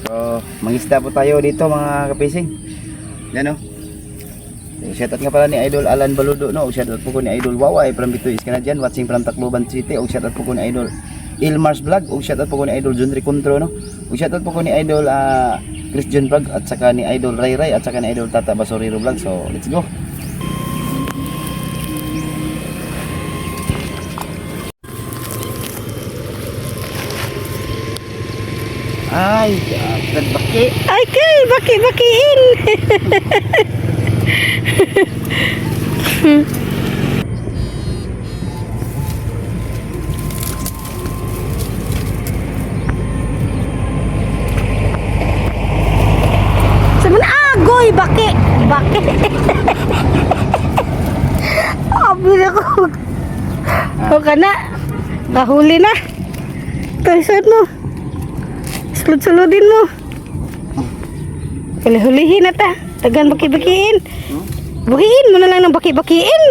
So, mangisda po tayo dito mga kapising. Yan o. Shoutout nga pala ni Idol Alan Baludo, no? Shoutout po ko ni Idol Waway from Bitoy Canadian, watching from Tacloban City. O shoutout po ko ni Idol Ilmars Vlog. O shoutout po ko ni Idol John Recontro, no? O shoutout po ko ni Idol Christian Vlog, at saka ni Idol Ray Ray, at saka ni Idol Tata Basoriro Vlog. So, let's go. Ay, baki. Ay, kay, baki-bakiin. Saman agoy, baki. Baki. Abi na ko. O ka na. Nahuli na. Taisad mo. Sulod-sulodin mo. Hulihin na ta. Tagan baki-bakiin. Buhiin mo na lang ng baki-bakiin.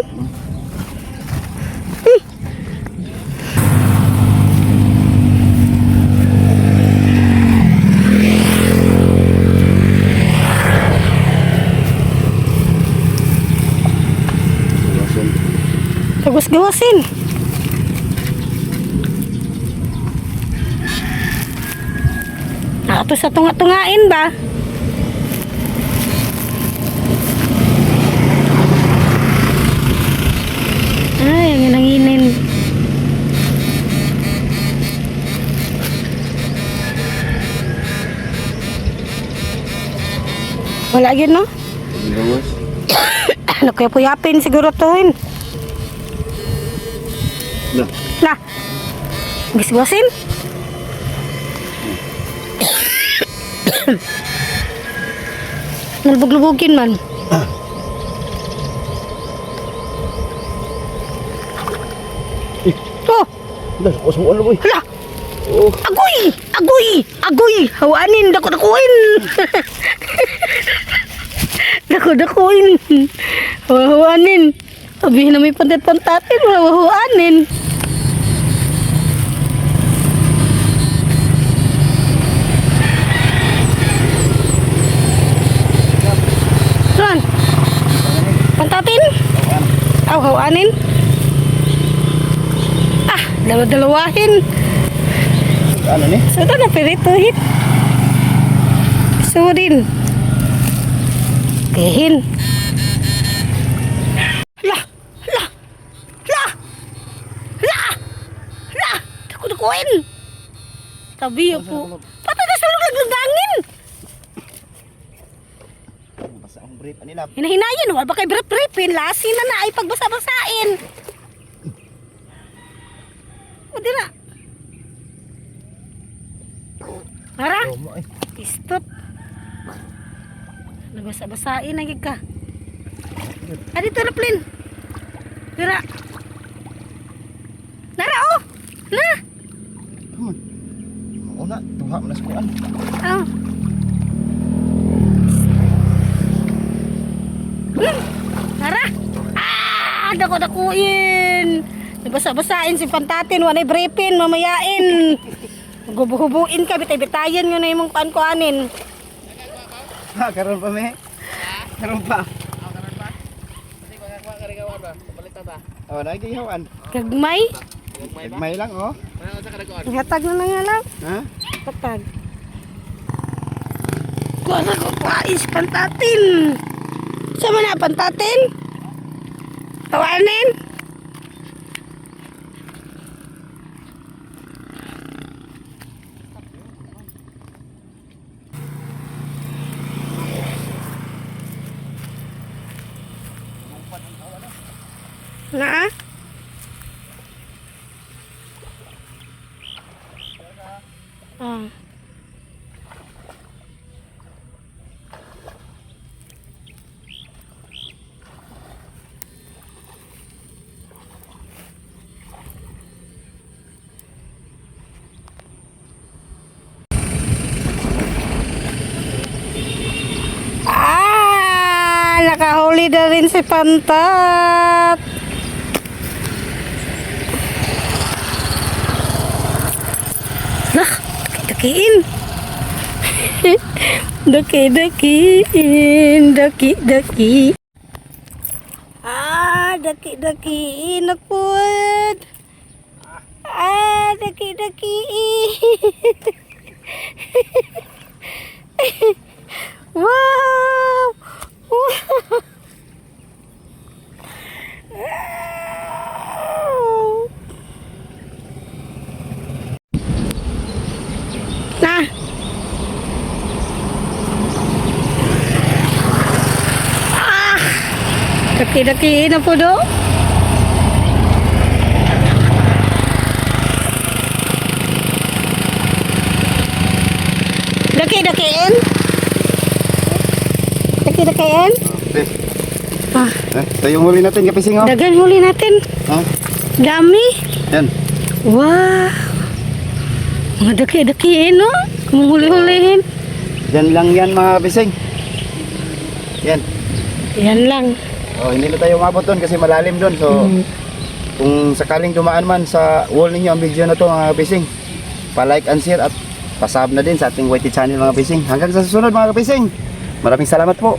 Gawas-gawasin. Ato sa tunga-tungain ba? Ay, ang inanginin. Wala yun, no? Gawas. Ano kaya puyapin siguro tohin? Lah. Lah. Gisgasin? Nalbog-lubogin man. Oh, Dah, osmo ano boy? hala. Oh, Agoy! Agoy! Agoy! Hawanin, dako-dakuin. Dako-dakuin. Hawanin. Sabihin na may pantat-pantatin, hawanin. Saan? Pantatin? Aw, hawanin. Ah, dalawa-dalawahin. ano ni? So, ito na pirituhin. Gusto mo din. Kihin. Hala! Hala! Hala! Hala! Hala! Dakuin! Tabi po. Patay na sa lugar ng dangin! Basta ang brief anila. Hinahinayin, wala ba kay brief-briefin? Lasin na ay pagbasa-basain. O, di na. Tara, istot. Nabasa-basain na ka. Ah, dito na, Plin. Tara. Nara, oh. Na. Una, tuha mo na sa kuan. Oh. Tara. Ah, dako-dakuin. Nabasa-basain si Pantatin, wanay brepin, mamayain. Gubuhubuin ka, bitay-bitayan nyo na yung mong kuanin. Ha, karon pa me. Karon pa. Karon pa? Kasi kung nagkuha ka rin gawan ba? Pabalita ba? Oh, nagihawan. Kagmay. May lang oh. Ano sa karagkuhan? Hatag na nga lang. Ha? Hatag. Kuha na ko kuhais, Pantatin. Sama na, Pantatin? Tawanin? Na? Ah. Nakahuli na rin si Pantat. Nah, kakiin. Daki-dakiin, daki-daki. Ah, daki-dakiin na po. Ah, daki-dakiin. Wow! Wow! Na. Ah! Daki-daki na po do. Daki-dakiin. Daki-dakiin. Okay. Ah, Ito yung huli natin kapising oh. dagan huli natin. Ha? Dami. Yan. Wow. Mga daki-dakiin, no? Kung huli-hulihin. Yan lang yan mga kapising. Yan. Yan lang. Oh, hindi na tayo umabot doon kasi malalim doon. So, kung sakaling dumaan man sa wall ninyo ang video na to mga kapising, pa-like and share at pasub na din sa ating YT channel mga kapising. Hanggang sa susunod mga kapising. Maraming salamat po.